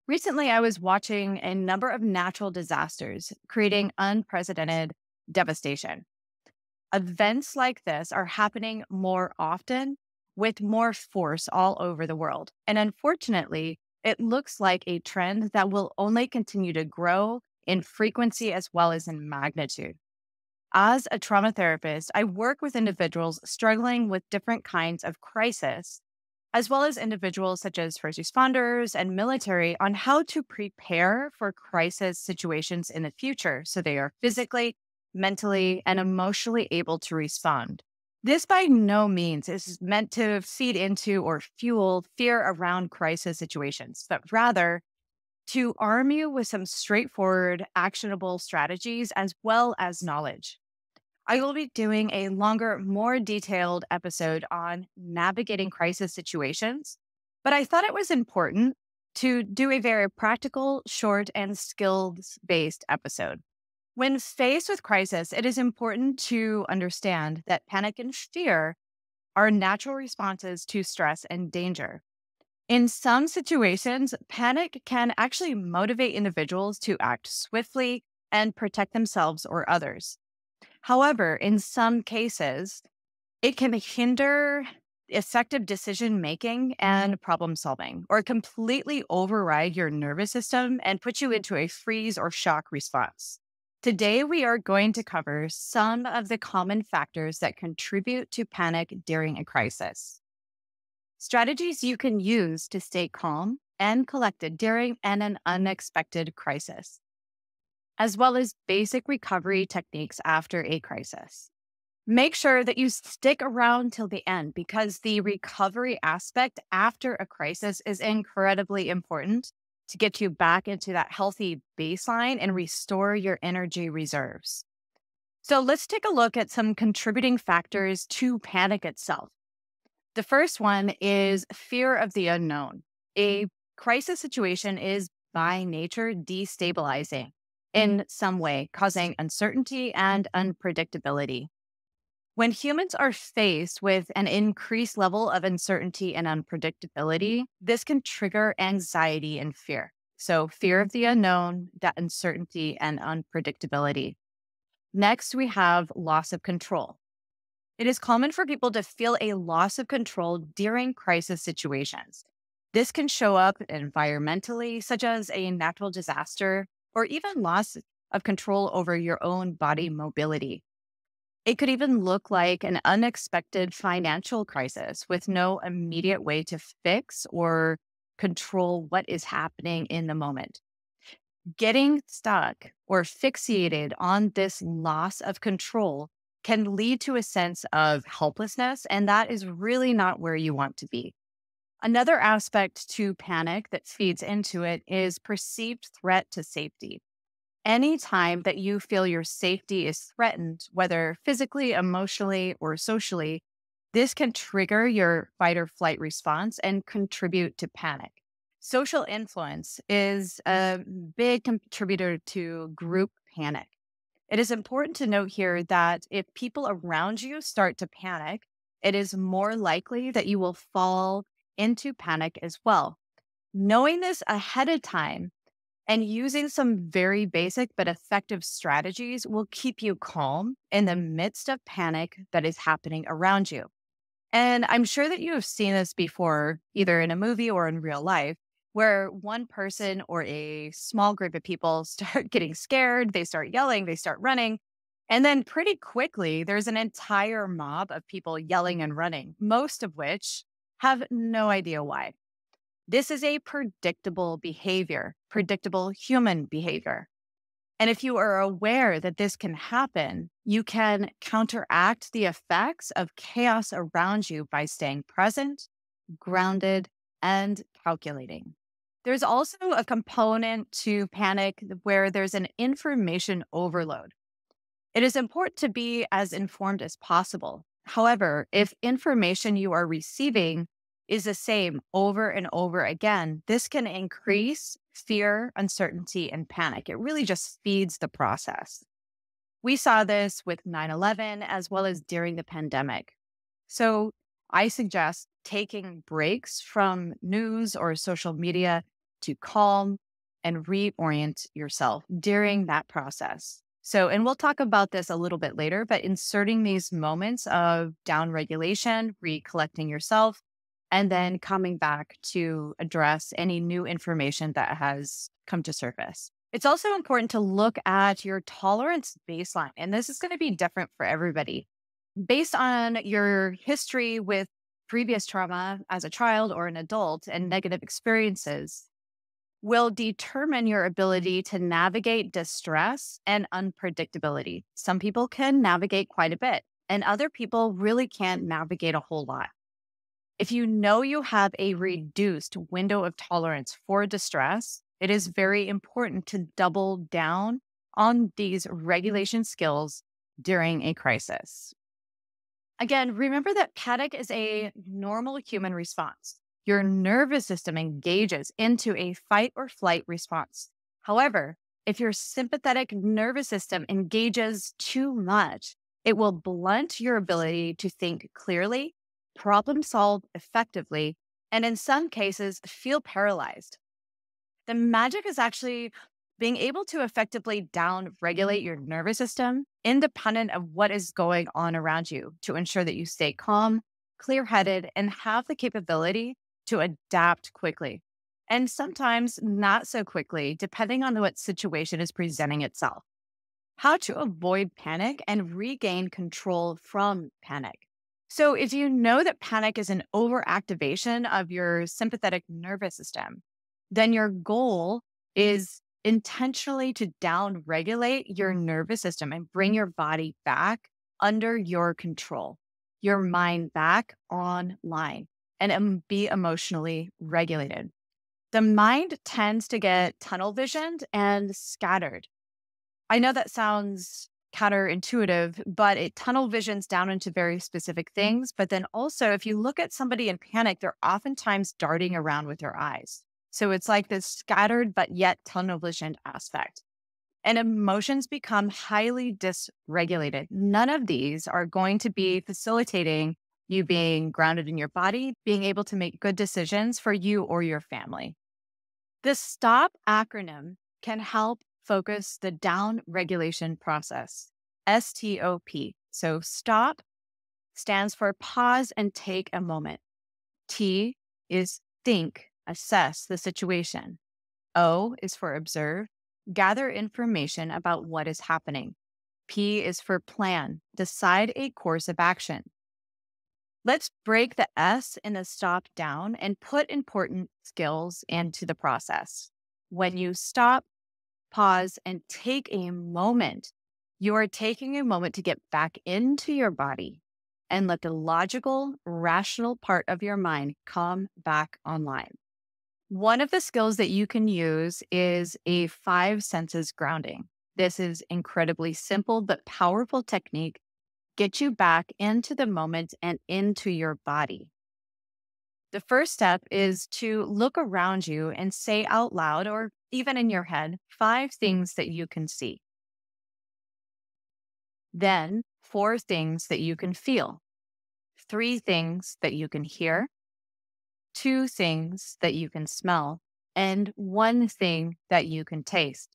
Recently, I was watching a number of natural disasters creating unprecedented devastation. Events like this are happening more often with more force all over the world. And unfortunately, it looks like a trend that will only continue to grow in frequency as well as in magnitude. As a trauma therapist, I work with individuals struggling with different kinds of crisis, as well as individuals such as first responders and military on how to prepare for crisis situations in the future so they are physically, mentally, and emotionally able to respond. This by no means is meant to feed into or fuel fear around crisis situations, but rather to arm you with some straightforward, actionable strategies as well as knowledge. I will be doing a longer, more detailed episode on navigating crisis situations, but I thought it was important to do a very practical, short, and skills based episode. When faced with crisis, it is important to understand that panic and fear are natural responses to stress and danger. In some situations, panic can actually motivate individuals to act swiftly and protect themselves or others. However, in some cases, it can hinder effective decision making and problem solving, or completely override your nervous system and put you into a freeze or shock response. Today, we are going to cover some of the common factors that contribute to panic during a crisis. Strategies you can use to stay calm and collected during an unexpected crisis, as well as basic recovery techniques after a crisis. Make sure that you stick around till the end because the recovery aspect after a crisis is incredibly important to get you back into that healthy baseline and restore your energy reserves. So let's take a look at some contributing factors to panic itself. The first one is fear of the unknown. A crisis situation is by nature destabilizing in some way, causing uncertainty and unpredictability. When humans are faced with an increased level of uncertainty and unpredictability, this can trigger anxiety and fear. So, fear of the unknown, that uncertainty and unpredictability. Next, we have loss of control. It is common for people to feel a loss of control during crisis situations. This can show up environmentally, such as a natural disaster, or even loss of control over your own body mobility. It could even look like an unexpected financial crisis with no immediate way to fix or control what is happening in the moment. Getting stuck or fixated on this loss of control can lead to a sense of helplessness, and that is really not where you want to be. Another aspect to panic that feeds into it is perceived threat to safety. Anytime that you feel your safety is threatened, whether physically, emotionally, or socially, this can trigger your fight or flight response and contribute to panic. Social influence is a big contributor to group panic. It is important to note here that if people around you start to panic, it is more likely that you will fall into panic as well. Knowing this ahead of time and using some very basic but effective strategies will keep you calm in the midst of panic that is happening around you. And I'm sure that you have seen this before, either in a movie or in real life, where one person or a small group of people start getting scared, they start yelling, they start running. And then pretty quickly, there's an entire mob of people yelling and running, most of which have no idea why. This is a predictable behavior, predictable human behavior. And if you are aware that this can happen, you can counteract the effects of chaos around you by staying present, grounded, and calculating. There's also a component to panic where there's an information overload. It is important to be as informed as possible. However, if information you are receiving is the same over and over again, this can increase fear, uncertainty, and panic. It really just feeds the process. We saw this with 9/11 as well as during the pandemic. So I suggest taking breaks from news or social media to calm and reorient yourself during that process. So, and we'll talk about this a little bit later, but inserting these moments of down regulation, recollecting yourself, and then coming back to address any new information that has come to surface. It's also important to look at your tolerance baseline, and this is going to be different for everybody. Based on your history with previous trauma as a child or an adult and negative experiences, will determine your ability to navigate distress and unpredictability. Some people can navigate quite a bit, and other people really can't navigate a whole lot. If you know you have a reduced window of tolerance for distress, it is very important to double down on these regulation skills during a crisis. Again, remember that panic is a normal human response. Your nervous system engages into a fight or flight response. However, if your sympathetic nervous system engages too much, it will blunt your ability to think clearly, problem solve effectively, and in some cases, feel paralyzed. The magic is actually being able to effectively down regulate your nervous system independent of what is going on around you to ensure that you stay calm, clear headed, and have the capability to adapt quickly. And sometimes not so quickly, depending on what situation is presenting itself. How to avoid panic and regain control from panic. So, if you know that panic is an overactivation of your sympathetic nervous system, then your goal is intentionally to down regulate your nervous system and bring your body back under your control, your mind back online, and be emotionally regulated. The mind tends to get tunnel visioned and scattered. I know that sounds counterintuitive, but it tunnel visions down into very specific things. But then also, if you look at somebody in panic, they're oftentimes darting around with their eyes. So it's like this scattered, but yet tunnel visioned aspect. And emotions become highly dysregulated. None of these are going to be facilitating you being grounded in your body, being able to make good decisions for you or your family. The STOP acronym can help focus the down regulation process. STOP. So STOP stands for pause and take a moment. T is think, assess the situation. O is for observe, gather information about what is happening. P is for plan, decide a course of action. Let's break the S in the stop down and put important skills into the process. When you stop, pause, and take a moment, you are taking a moment to get back into your body and let the logical, rational part of your mind come back online. One of the skills that you can use is a 5 senses grounding. This is incredibly simple but powerful technique. Get you back into the moment and into your body. The first step is to look around you and say out loud or even in your head 5 things that you can see. Then 4 things that you can feel, 3 things that you can hear, 2 things that you can smell, and 1 thing that you can taste.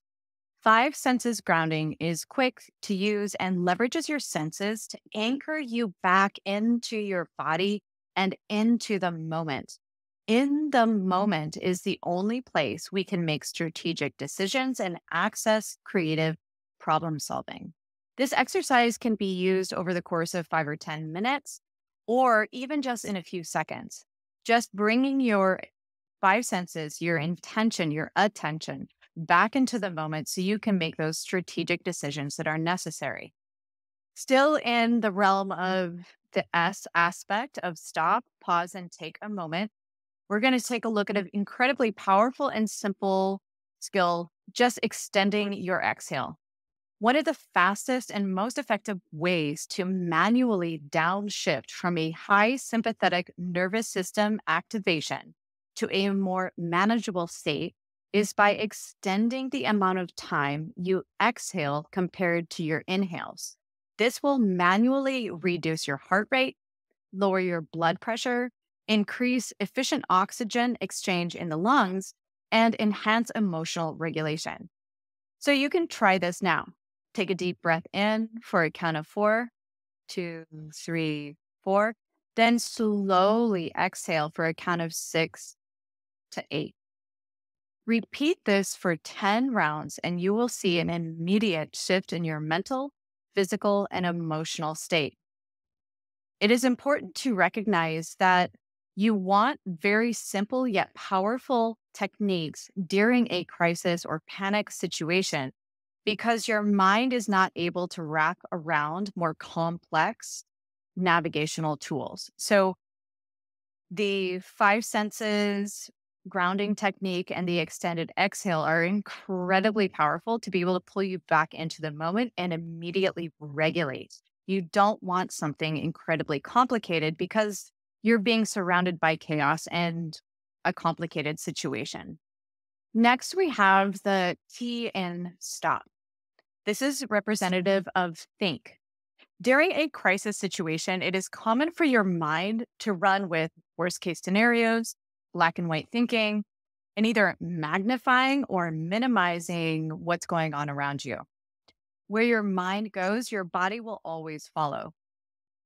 5 senses grounding is quick to use and leverages your senses to anchor you back into your body and into the moment. In the moment is the only place we can make strategic decisions and access creative problem solving. This exercise can be used over the course of 5 or 10 minutes, or even just in a few seconds. Just bringing your 5 senses, your intention, your attention back into the moment so you can make those strategic decisions that are necessary. Still in the realm of the S aspect of stop, pause, and take a moment, we're going to take a look at an incredibly powerful and simple skill, just extending your exhale. One of the fastest and most effective ways to manually downshift from a high sympathetic nervous system activation to a more manageable state is by extending the amount of time you exhale compared to your inhales. This will manually reduce your heart rate, lower your blood pressure, increase efficient oxygen exchange in the lungs, and enhance emotional regulation. So you can try this now. Take a deep breath in for a count of 4, 2, 3, 4. Then slowly exhale for a count of 6 to 8. Repeat this for 10 rounds, and you will see an immediate shift in your mental, physical, and emotional state. It is important to recognize that you want very simple yet powerful techniques during a crisis or panic situation because your mind is not able to wrap around more complex navigational tools. So, the 5 senses, grounding technique, and the extended exhale are incredibly powerful to be able to pull you back into the moment and immediately regulate. You don't want something incredibly complicated because you're being surrounded by chaos and a complicated situation. Next, we have the T and stop. This is representative of think. During a crisis situation, it is common for your mind to run with worst case scenarios, black and white thinking, and either magnifying or minimizing what's going on around you. Where your mind goes, your body will always follow.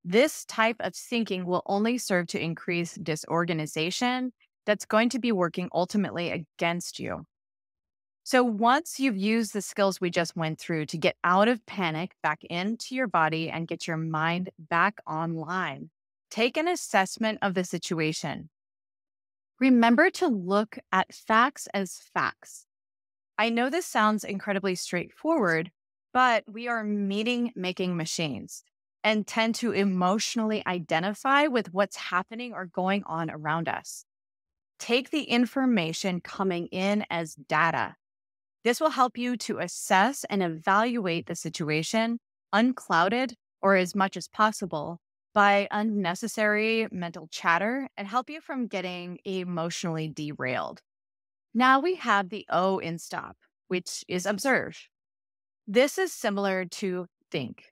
This type of thinking will only serve to increase disorganization that's going to be working ultimately against you. So once you've used the skills we just went through to get out of panic, back into your body, and get your mind back online, take an assessment of the situation. Remember to look at facts as facts. I know this sounds incredibly straightforward, but we are meaning-making machines and tend to emotionally identify with what's happening or going on around us. Take the information coming in as data. This will help you to assess and evaluate the situation unclouded or as much as possible by unnecessary mental chatter and help you from getting emotionally derailed. Now we have the O in stop, which is observe. This is similar to think.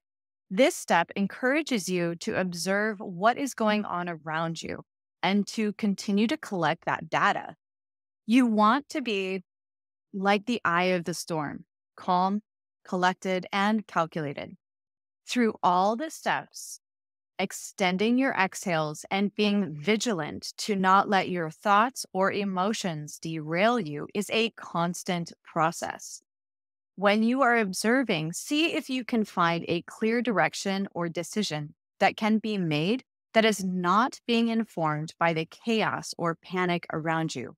This step encourages you to observe what is going on around you and to continue to collect that data. You want to be like the eye of the storm, calm, collected, and calculated. Through all the steps, extending your exhales and being vigilant to not let your thoughts or emotions derail you is a constant process. When you are observing, see if you can find a clear direction or decision that can be made that is not being informed by the chaos or panic around you.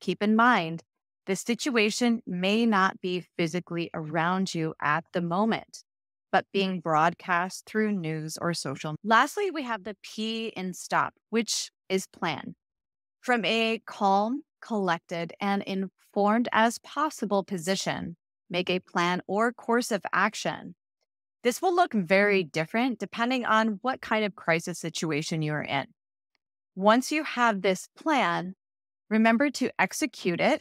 Keep in mind, the situation may not be physically around you at the moment, but being broadcast through news or social. Lastly, we have the P in stop, which is plan. From a calm, collected, and informed as possible position, make a plan or course of action. This will look very different depending on what kind of crisis situation you're in. Once you have this plan, remember to execute it.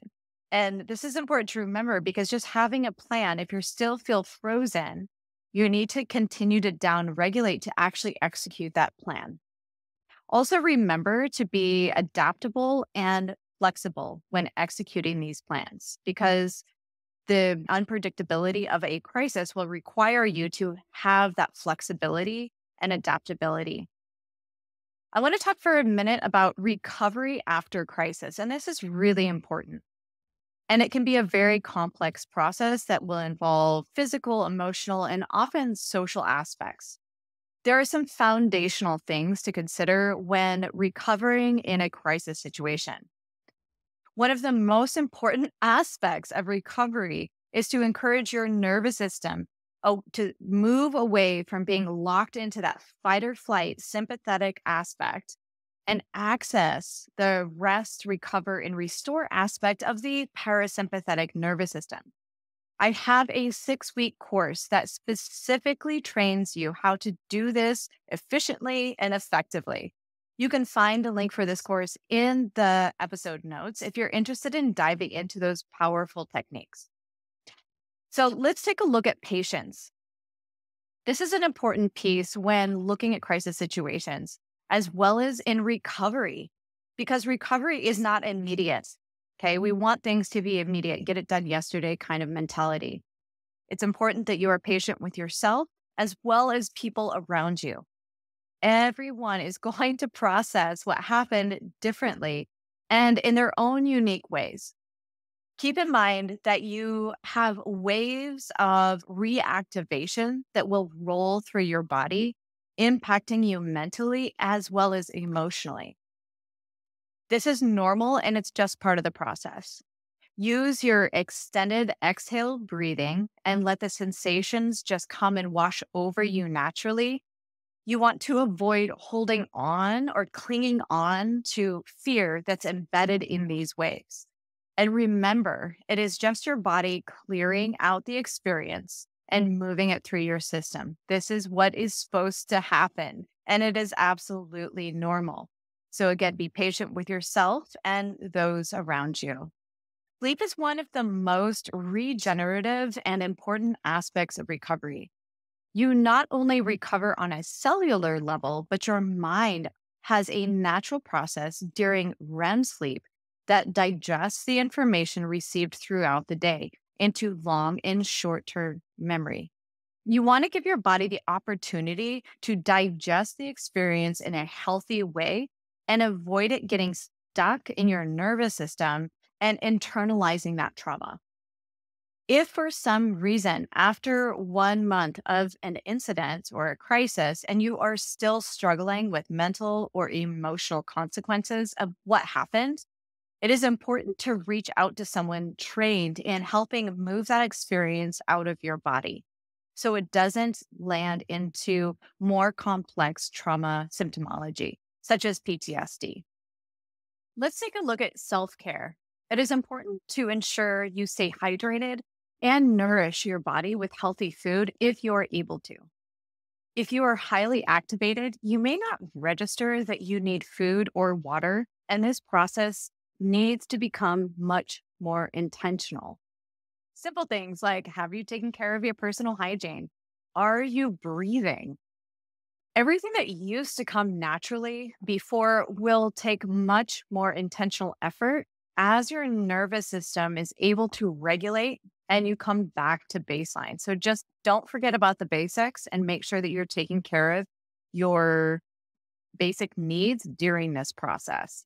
And this is important to remember because just having a plan, if you still feel frozen, you need to continue to down-regulate to actually execute that plan. Also, remember to be adaptable and flexible when executing these plans because the unpredictability of a crisis will require you to have that flexibility and adaptability. I want to talk for a minute about recovery after crisis, and this is really important. And it can be a very complex process that will involve physical, emotional, and often social aspects. There are some foundational things to consider when recovering in a crisis situation. One of the most important aspects of recovery is to encourage your nervous system to move away from being locked into that fight or flight sympathetic aspect and access the rest, recover, and restore aspect of the parasympathetic nervous system. I have a 6-week course that specifically trains you how to do this efficiently and effectively. You can find the link for this course in the episode notes if you're interested in diving into those powerful techniques. So let's take a look at patience. This is an important piece when looking at crisis situations, as well as in recovery, because recovery is not immediate. Okay. We want things to be immediate, get it done yesterday kind of mentality. It's important that you are patient with yourself as well as people around you. Everyone is going to process what happened differently and in their own unique ways. Keep in mind that you have waves of reactivation that will roll through your body, impacting you mentally as well as emotionally. This is normal and it's just part of the process. Use your extended exhale breathing and let the sensations just come and wash over you naturally. You want to avoid holding on or clinging on to fear that's embedded in these waves. And remember, it is just your body clearing out the experience and moving it through your system. This is what is supposed to happen, and it is absolutely normal. So, again, be patient with yourself and those around you. Sleep is one of the most regenerative and important aspects of recovery. You not only recover on a cellular level, but your mind has a natural process during REM sleep that digests the information received throughout the day into long and short term memory. You want to give your body the opportunity to digest the experience in a healthy way and avoid it getting stuck in your nervous system and internalizing that trauma. If for some reason, after 1 month of an incident or a crisis, and you are still struggling with mental or emotional consequences of what happened, it is important to reach out to someone trained in helping move that experience out of your body so it doesn't land into more complex trauma symptomology, such as PTSD. Let's take a look at self care. It is important to ensure you stay hydrated and nourish your body with healthy food if you're able to. If you are highly activated, you may not register that you need food or water, and this process needs to become much more intentional. Simple things like, have you taken care of your personal hygiene? Are you breathing? Everything that used to come naturally before will take much more intentional effort as your nervous system is able to regulate and you come back to baseline. So just don't forget about the basics and make sure that you're taking care of your basic needs during this process.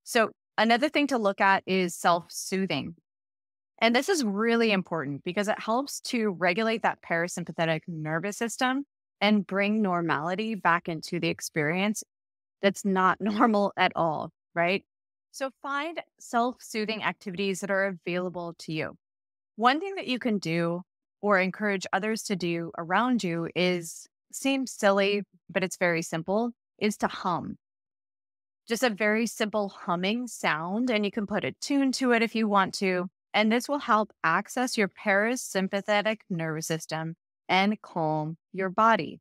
So another thing to look at is self-soothing. And this is really important because it helps to regulate that parasympathetic nervous system and bring normality back into the experience that's not normal at all, right? So find self-soothing activities that are available to you. One thing that you can do or encourage others to do around you is seems silly, but it's very simple, is to hum. Just a very simple humming sound, and you can put a tune to it if you want to. And this will help access your parasympathetic nervous system and calm your body.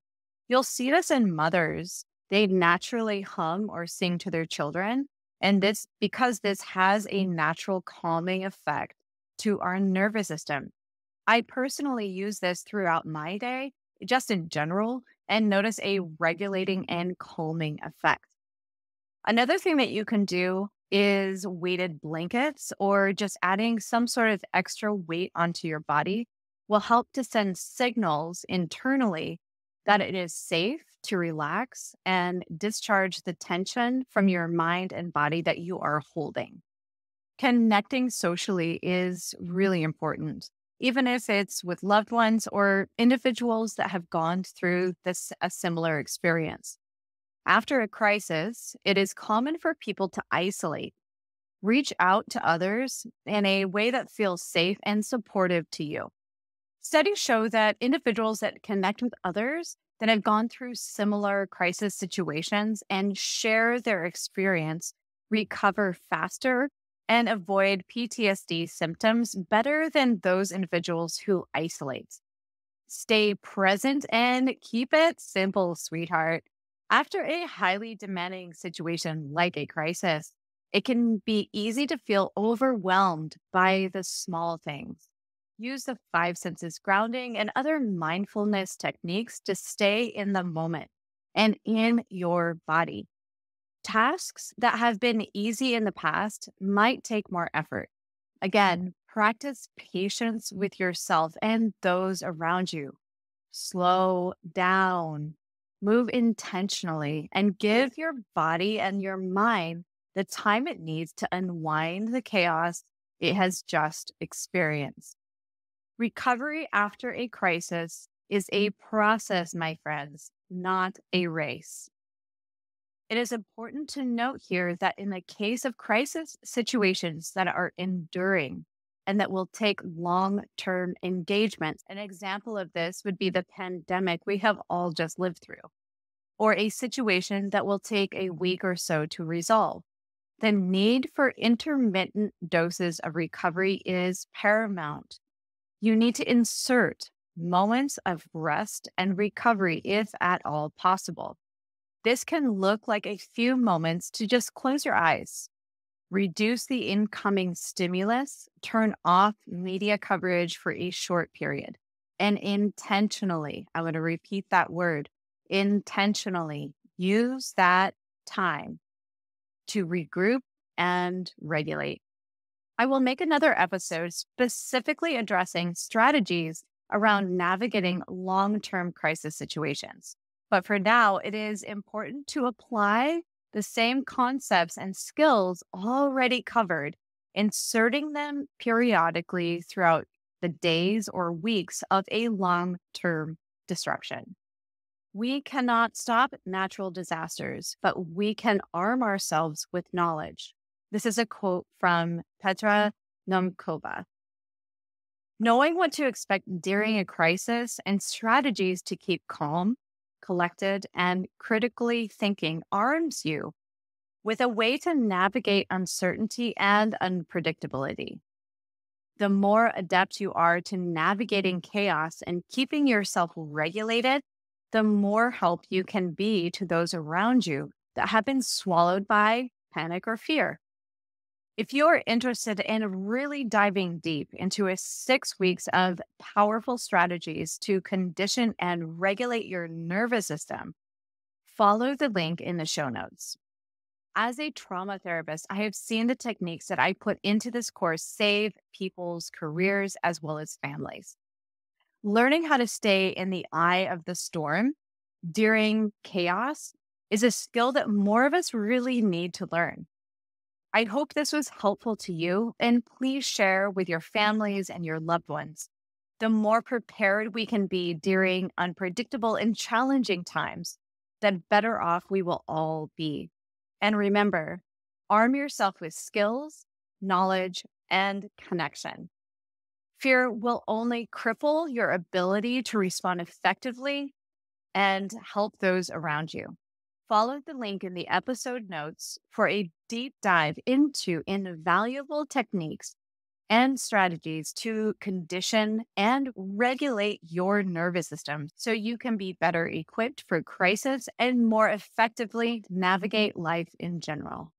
You'll see this in mothers. They naturally hum or sing to their children. And this, because this has a natural calming effect to our nervous system. I personally use this throughout my day, just in general, and notice a regulating and calming effect. Another thing that you can do is weighted blankets or just adding some sort of extra weight onto your body will help to send signals internally that it is safe to relax and discharge the tension from your mind and body that you are holding. Connecting socially is really important, even if it's with loved ones or individuals that have gone through a similar experience. After a crisis, it is common for people to isolate. Reach out to others in a way that feels safe and supportive to you. Studies show that individuals that connect with others that have gone through similar crisis situations and share their experience recover faster and avoid PTSD symptoms better than those individuals who isolate. Stay present and keep it simple, sweetheart. After a highly demanding situation like a crisis, it can be easy to feel overwhelmed by the small things. Use the five senses grounding and other mindfulness techniques to stay in the moment and in your body. Tasks that have been easy in the past might take more effort. Again, practice patience with yourself and those around you. Slow down, move intentionally, and give your body and your mind the time it needs to unwind the chaos it has just experienced. Recovery after a crisis is a process, my friends, not a race. It is important to note here that in the case of crisis situations that are enduring and that will take long term engagement, an example of this would be the pandemic we have all just lived through, or a situation that will take a week or so to resolve. The need for intermittent doses of recovery is paramount. You need to insert moments of rest and recovery if at all possible. This can look like a few moments to just close your eyes, reduce the incoming stimulus, turn off media coverage for a short period, and intentionally, I'm going to repeat that word, intentionally use that time to regroup and regulate. I will make another episode specifically addressing strategies around navigating long-term crisis situations. But for now, it is important to apply the same concepts and skills already covered, inserting them periodically throughout the days or weeks of a long-term disruption. We cannot stop natural disasters, but we can arm ourselves with knowledge. This is a quote from Petra Nomkova. Knowing what to expect during a crisis and strategies to keep calm, collected, and critically thinking arms you with a way to navigate uncertainty and unpredictability. The more adept you are to navigating chaos and keeping yourself regulated, the more help you can be to those around you that have been swallowed by panic or fear. If you're interested in really diving deep into 6 weeks of powerful strategies to condition and regulate your nervous system, follow the link in the show notes. As a trauma therapist, I have seen the techniques that I put into this course save people's careers as well as families. Learning how to stay in the eye of the storm during chaos is a skill that more of us really need to learn. I hope this was helpful to you, and please share with your families and your loved ones. The more prepared we can be during unpredictable and challenging times, the better off we will all be. And remember, arm yourself with skills, knowledge, and connection. Fear will only cripple your ability to respond effectively and help those around you. Follow the link in the episode notes for a deep dive into invaluable techniques and strategies to condition and regulate your nervous system so you can be better equipped for crisis and more effectively navigate life in general.